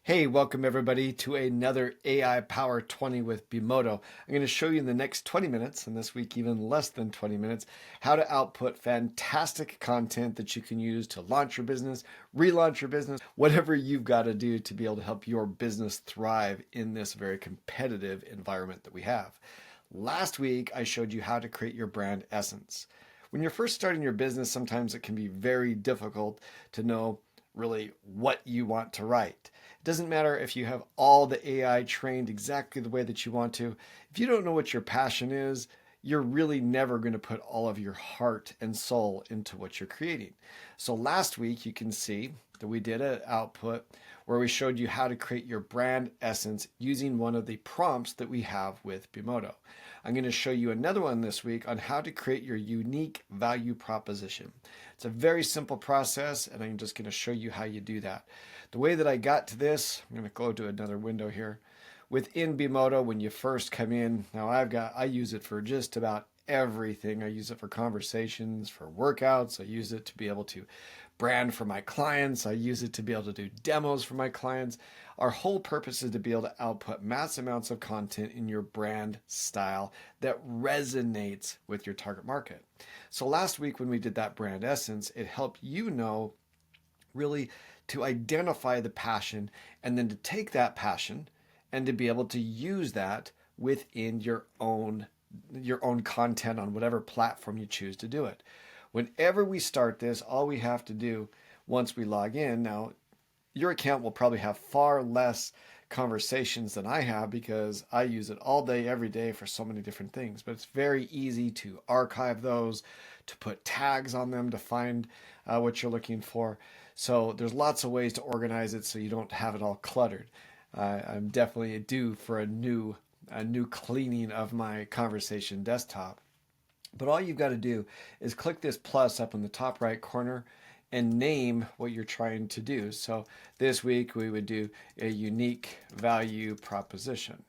Hey, welcome everybody to another AI Power 20 with Bimoto. I'm going to show you in the next 20 minutes, and this week even less than 20 minutes, how to output fantastic content that you can use to launch your business, relaunch your business, whatever you've got to do to be able to help your business thrive in this very competitive environment that we have. Last week, I showed you how to create your brand essence. When you're first starting your business, sometimes it can be very difficult to know really what you want to write. It doesn't matter if you have all the AI trained exactly the way that you want to. If you don't know what your passion is, you're really never going to put all of your heart and soul into what you're creating. So last week, you can see that we did an output where we showed you how to create your brand essence using one of the prompts that we have with Bimoto. I'm going to show you another one this week on how to create your unique value proposition. It's a very simple process, and I'm just going to show you how you do that. The way that I got to this, I'm going to go to another window here. Within Bimoto, when you first come in, now I use it for just about everything. I use it for conversations, for workouts. I use it to be able to brand for my clients. I use it to be able to do demos for my clients. Our whole purpose is to be able to output mass amounts of content in your brand style that resonates with your target market. So last week when we did that brand essence, it helped you know really to identify the passion and then to take that passion and to be able to use that within your own content on whatever platform you choose to do it. Whenever we start this, all we have to do once we log in, now your account will probably have far less conversations than I have because I use it all day, every day for so many different things. But it's very easy to archive those, to put tags on them to find what you're looking for. So there's lots of ways to organize it so you don't have it all cluttered. I'm definitely due for a new cleaning of my conversation desktop. But all you've got to do is click this plus up in the top right corner and name what you're trying to do. So this week we would do a unique value proposition.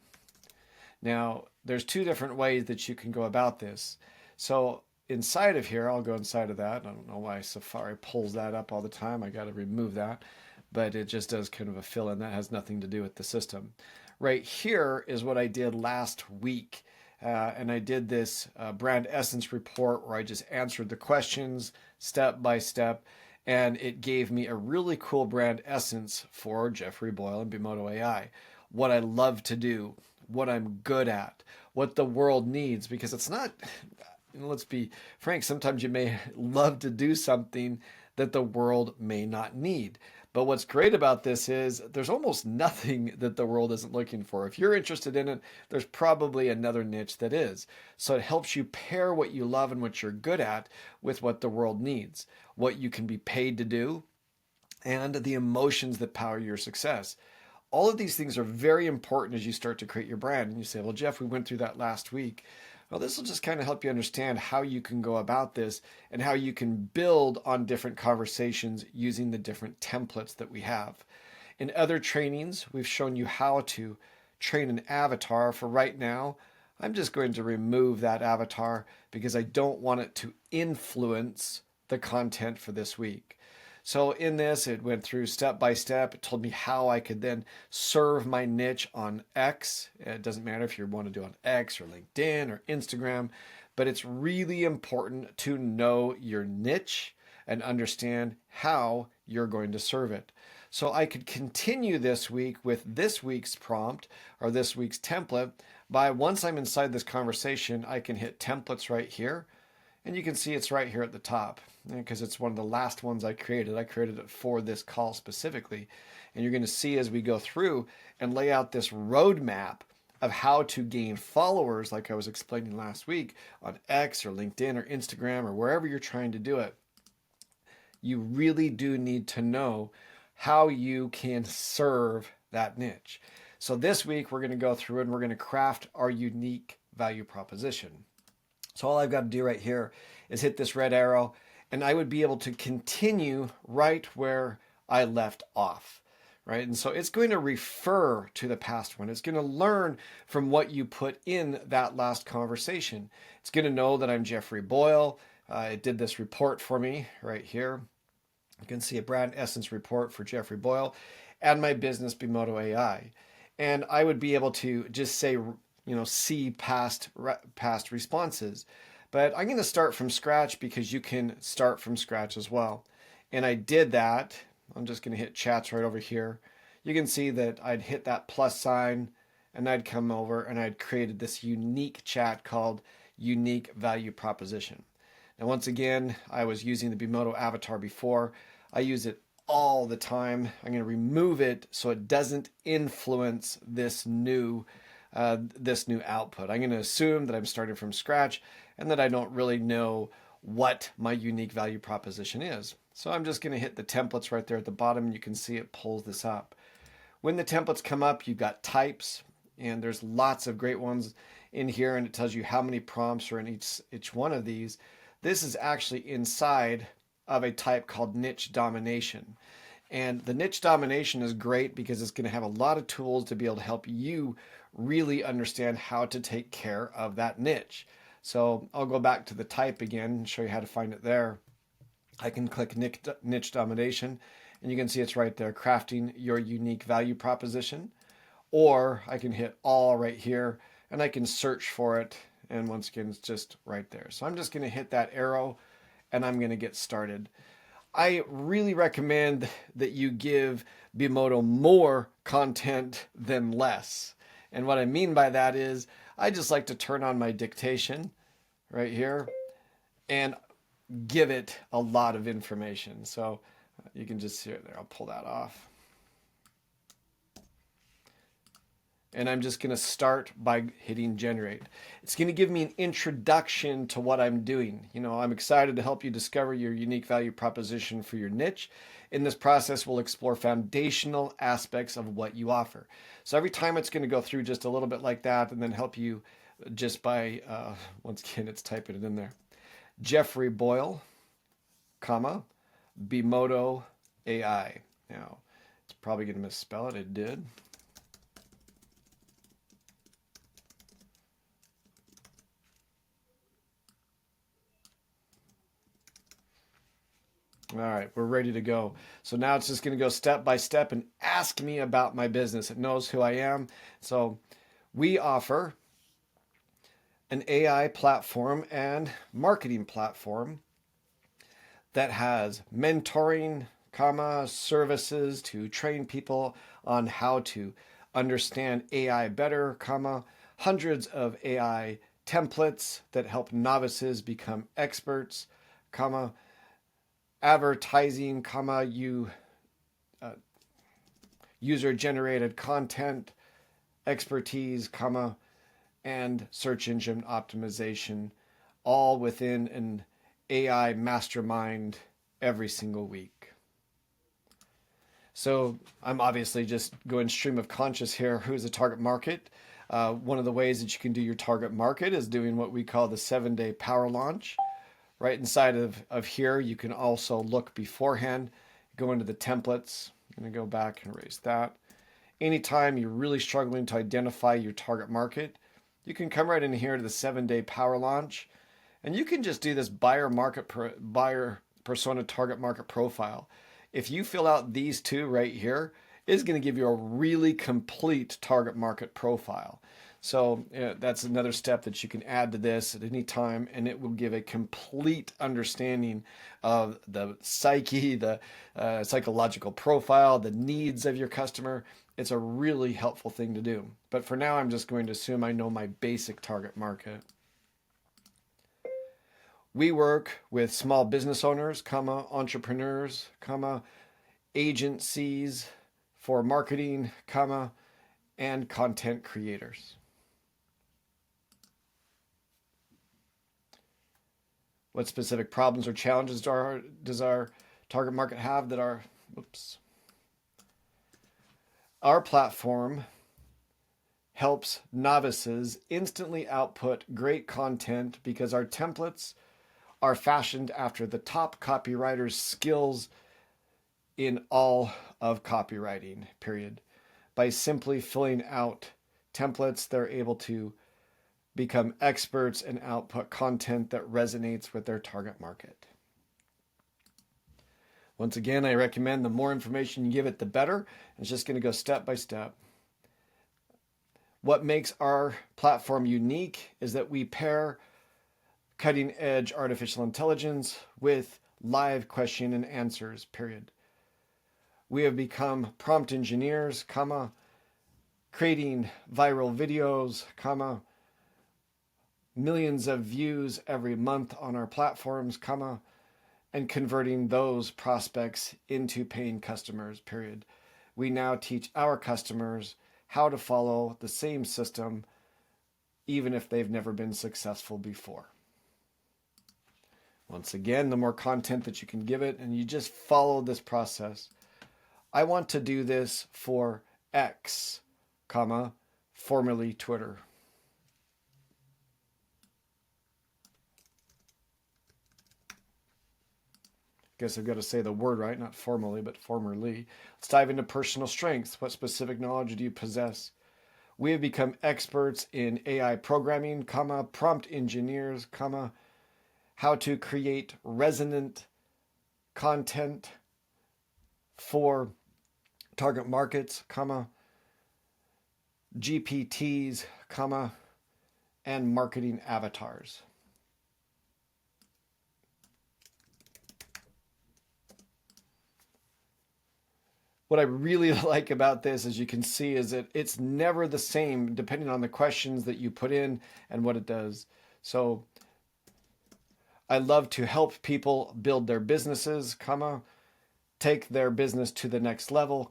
Now, there's two different ways that you can go about this. So inside of here, I'll go inside of that. I don't know why Safari pulls that up all the time. I got to remove that, but it just does kind of a fill in. That has nothing to do with the system. Right here is what I did last week. And I did this brand essence report where I just answered the questions step by step. And it gave me a really cool brand essence for Jeffrey Boyle and Bimoto AI. What I love to do, what I'm good at, what the world needs. Because it's not, let's be frank, sometimes you may love to do something that the world may not need. But what's great about this is there's almost nothing that the world isn't looking for. If you're interested in it, there's probably another niche that is. So it helps you pair what you love and what you're good at with what the world needs, what you can be paid to do, and the emotions that power your success. All of these things are very important as you start to create your brand. And you say, well, Jeff, we went through that last week. Well, this will just kind of help you understand how you can go about this and how you can build on different conversations using the different templates that we have. In other trainings, we've shown you how to train an avatar. For right now, I'm just going to remove that avatar because I don't want it to influence the content for this week. So in this, it went through step by step. It told me how I could then serve my niche on X. It doesn't matter if you want to do it on X or LinkedIn or Instagram, but it's really important to know your niche and understand how you're going to serve it. So I could continue this week with this week's prompt or this week's template by once I'm inside this conversation, I can hit templates right here. And you can see it's right here at the top because it's one of the last ones I created. I created it for this call specifically. And you're going to see as we go through and lay out this roadmap of how to gain followers, like I was explaining last week on X or LinkedIn or Instagram or wherever you're trying to do it. You really do need to know how you can serve that niche. So this week we're going to go through and we're going to craft our unique value proposition. So all I've got to do right here is hit this red arrow and I would be able to continue right where I left off, right? And so it's going to refer to the past one. It's going to learn from what you put in that last conversation. It's going to know that I'm Jeffrey Boyle. It did this report for me right here. You can see a brand essence report for Jeffrey Boyle. and my business Bimoto AI. And I would be able to just say, see past responses. But I'm going to start from scratch because you can start from scratch as well. And I did that. I'm just going to hit chats right over here. You can see that I'd hit that plus sign and I'd come over and I'd created this unique chat called unique value proposition. Now, once again, I was using the Bimoto avatar before. I use it all the time. I'm going to remove it so it doesn't influence this new output. I'm going to assume that I'm starting from scratch and that I don't really know what my unique value proposition is. So I'm just going to hit the templates right there at the bottom, and you can see it pulls this up. When the templates come up, you've got types, and there's lots of great ones in here, and it tells you how many prompts are in each one of these. This is actually inside of a type called niche domination. And the niche domination is great because it's going to have a lot of tools to be able to help you really understand how to take care of that niche. So I'll go back to the type again and show you how to find it there. I can click niche domination and you can see it's right there, crafting your unique value proposition. Or I can hit all right here and I can search for it. And once again, it's just right there. So I'm just going to hit that arrow and I'm going to get started. I really recommend that you give Bimoto more content than less. And what I mean by that is I just like to turn on my dictation right here and give it a lot of information. So you can just see it there. I'll pull that off. And I'm just going to start by hitting generate. It's going to give me an introduction to what I'm doing. I'm excited to help you discover your unique value proposition for your niche. In this process, we'll explore foundational aspects of what you offer. So every time it's going to go through just a little bit like that and then help you just by, once again, it's typing it in there. Jeffrey Boyle, comma, Bimoto AI. Now, it's probably going to misspell it. It did. All right, we're ready to go. So now it's just going to go step by step and ask me about my business. It knows who I am. So we offer an AI platform and marketing platform that has mentoring, services to train people on how to understand AI better, hundreds of AI templates that help novices become experts, advertising, user-generated content, expertise, and search engine optimization, all within an AI mastermind every single week. So I'm obviously just going stream of conscious here. Who's the target market? One of the ways that you can do your target market is doing what we call the 7-day power launch. Right inside of here, you can also look beforehand, go into the templates. I'm going to go back and erase that. Anytime you're really struggling to identify your target market, you can come right in here to the 7-day power launch, and you can just do this buyer persona target market profile. If you fill out these two right here, it's going to give you a really complete target market profile. So that's another step that you can add to this at any time, and it will give a complete understanding of the psyche, the psychological profile, the needs of your customer. It's a really helpful thing to do. But for now, I'm just going to assume I know my basic target market. We work with small business owners, entrepreneurs, agencies for marketing, and content creators. What specific problems or challenges does our target market have that are, Our platform helps novices instantly output great content because our templates are fashioned after the top copywriters' skills in all of copywriting, period. By simply filling out templates, they're able to become experts and output content that resonates with their target market. Once again, I recommend the more information you give it, the better. It's just going to go step by step. What makes our platform unique is that we pair cutting edge artificial intelligence with live question and answers, period. We have become prompt engineers, creating viral videos, millions of views every month on our platforms, and converting those prospects into paying customers, period. We now teach our customers how to follow the same system, even if they've never been successful before. Once again, the more content that you can give it, and you just follow this process. I want to do this for X, formerly Twitter. Guess I've got to say the word right, not formally, but formerly. Let's dive into personal strengths. What specific knowledge do you possess? We have become experts in AI programming, prompt engineers, how to create resonant content for target markets, GPTs, and marketing avatars. What I really like about this, as you can see, is that it's never the same depending on the questions that you put in and what it does. So I love to help people build their businesses, take their business to the next level,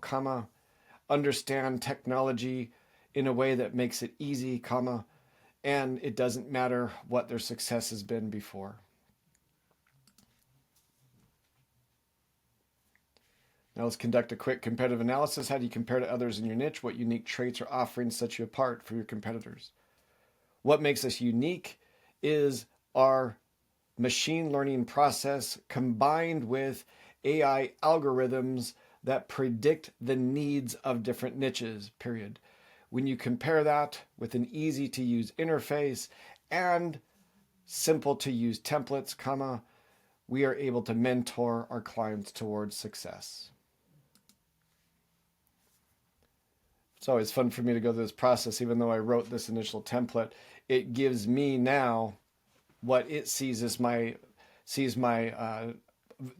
understand technology in a way that makes it easy, and it doesn't matter what their success has been before. Now let's conduct a quick competitive analysis. How do you compare to others in your niche? What unique traits or offerings set you apart from your competitors? What makes us unique is our machine learning process combined with AI algorithms that predict the needs of different niches, period. When you compare that with an easy to use interface and simple to use templates, we are able to mentor our clients towards success. It's always fun for me to go through this process. Even though I wrote this initial template, it gives me now what it sees as my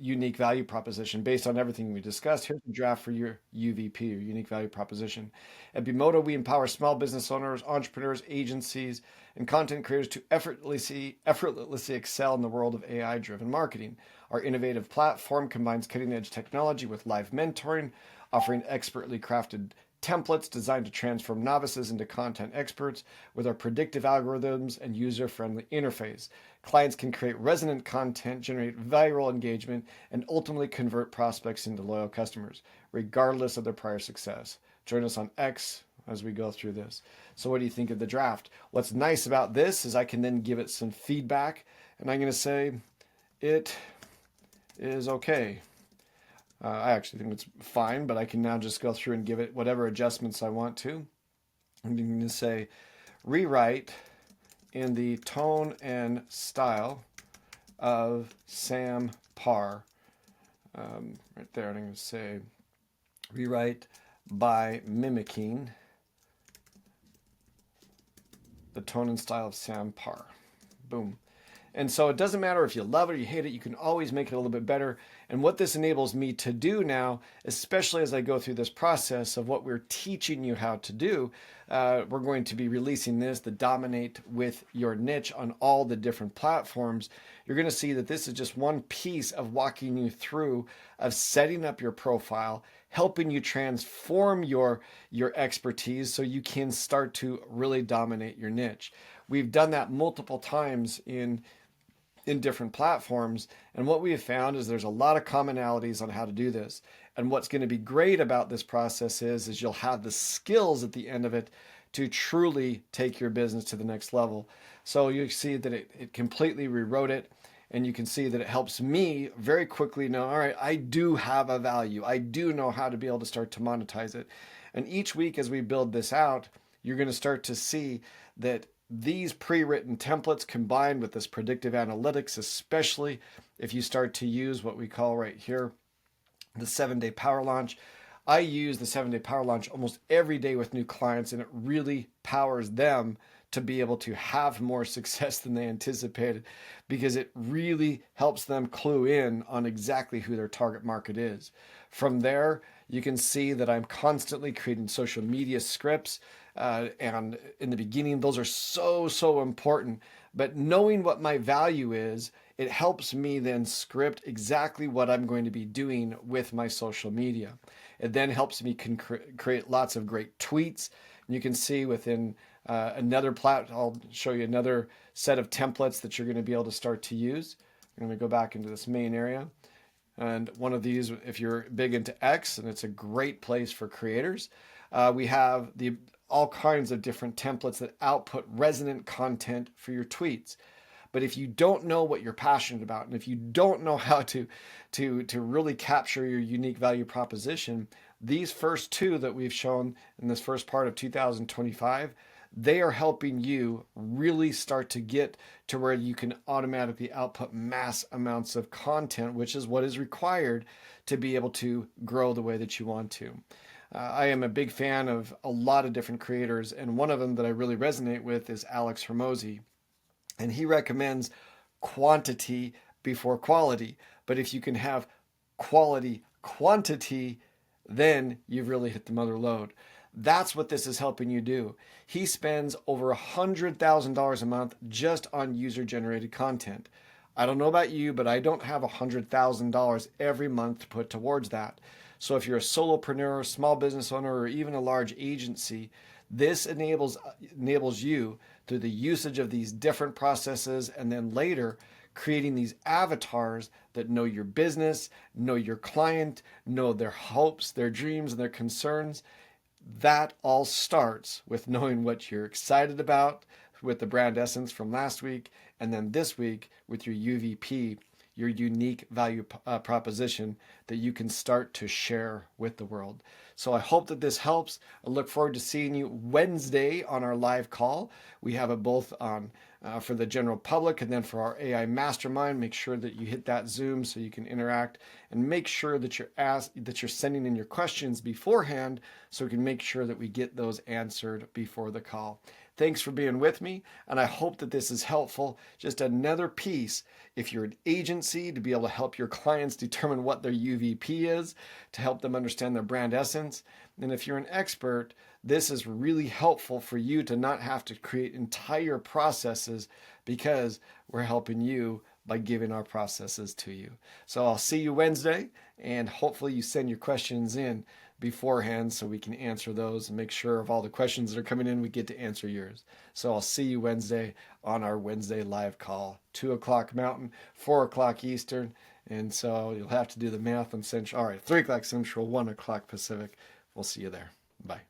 unique value proposition based on everything we discussed. Here's a draft for your UVP, or unique value proposition. At Bimoto, we empower small business owners, entrepreneurs, agencies, and content creators to effortlessly excel in the world of AI-driven marketing. Our innovative platform combines cutting-edge technology with live mentoring, offering expertly crafted templates designed to transform novices into content experts with our predictive algorithms and user-friendly interface. Clients can create resonant content, generate viral engagement, and ultimately convert prospects into loyal customers, regardless of their prior success. Join us on X as we go through this. So what do you think of the draft? What's nice about this is I can then give it some feedback, and I'm going to say it is okay. I actually think it's fine, but I can now just go through and give it whatever adjustments I want to. I'm going to say rewrite in the tone and style of Sam Parr. Right there, and I'm going to say rewrite by mimicking the tone and style of Sam Parr. Boom. And so it doesn't matter if you love it or you hate it, you can always make it a little bit better. And what this enables me to do now, especially as I go through this process of what we're teaching you how to do, we're going to be releasing this, the Dominate with Your Niche, on all the different platforms. You're going to see that this is just one piece of walking you through, of setting up your profile, helping you transform your expertise so you can start to really dominate your niche. We've done that multiple times in different platforms. And what we have found is there's a lot of commonalities on how to do this. And what's going to be great about this process is you'll have the skills at the end of it to truly take your business to the next level. So you see that it completely rewrote it. And you can see that it helps me very quickly know, all right, I do have a value. I do know how to be able to start to monetize it. And each week as we build this out, you're going to start to see that these pre-written templates combined with this predictive analytics, especially if you start to use what we call right here the 7-day power launch. I use the 7-day power launch almost every day with new clients, and it really powers them to be able to have more success than they anticipated, because it really helps them clue in on exactly who their target market is. From there, you can see that I'm constantly creating social media scripts. And in the beginning, those are so important. But knowing what my value is, it helps me then script exactly what I'm going to be doing with my social media. It then helps me create lots of great tweets. And you can see within another I'll show you another set of templates that you're going to be able to start to use. I'm going to go back into this main area. And one of these, if you're big into X, and it's a great place for creators, we have all kinds of different templates that output resonant content for your tweets. But if you don't know what you're passionate about, and if you don't know how to really capture your unique value proposition, these first two that we've shown in this first part of 2025, they are helping you really start to get to where you can automatically output mass amounts of content, which is what is required to be able to grow the way that you want to. I am a big fan of a lot of different creators, and one of them that I really resonate with is Alex Hormozi. And he recommends quantity before quality. But if you can have quality quantity, then you've really hit the mother lode. That's what this is helping you do. He spends over $100,000 a month just on user-generated content. I don't know about you, but I don't have $100,000 every month to put towards that. So if you're a solopreneur, small business owner, or even a large agency, this enables you through the usage of these different processes, and then later creating these avatars that know your business, know your client, know their hopes, their dreams, and their concerns. That all starts with knowing what you're excited about with the brand essence from last week, and then this week with your UVP, your unique value proposition that you can start to share with the world. So I hope that this helps. I look forward to seeing you Wednesday on our live call. We have it both on for the general public and then for our AI mastermind. Make sure that you hit that Zoom so you can interact, and make sure that you're sending in your questions beforehand so we can make sure that we get those answered before the call. Thanks for being with me, and I hope that this is helpful. Just another piece, if you're an agency, to be able to help your clients determine what their UVP is, to help them understand their brand essence. And if you're an expert, this is really helpful for you to not have to create entire processes, because we're helping you by giving our processes to you. So I'll see you Wednesday, and hopefully you send your questions in beforehand so we can answer those and make sure of all the questions that are coming in, we get to answer yours. So I'll see you Wednesday on our Wednesday live call, 2 o'clock Mountain, 4 o'clock Eastern. And so you'll have to do the math on Central. All right, 3 o'clock Central, 1 o'clock Pacific. We'll see you there. Bye.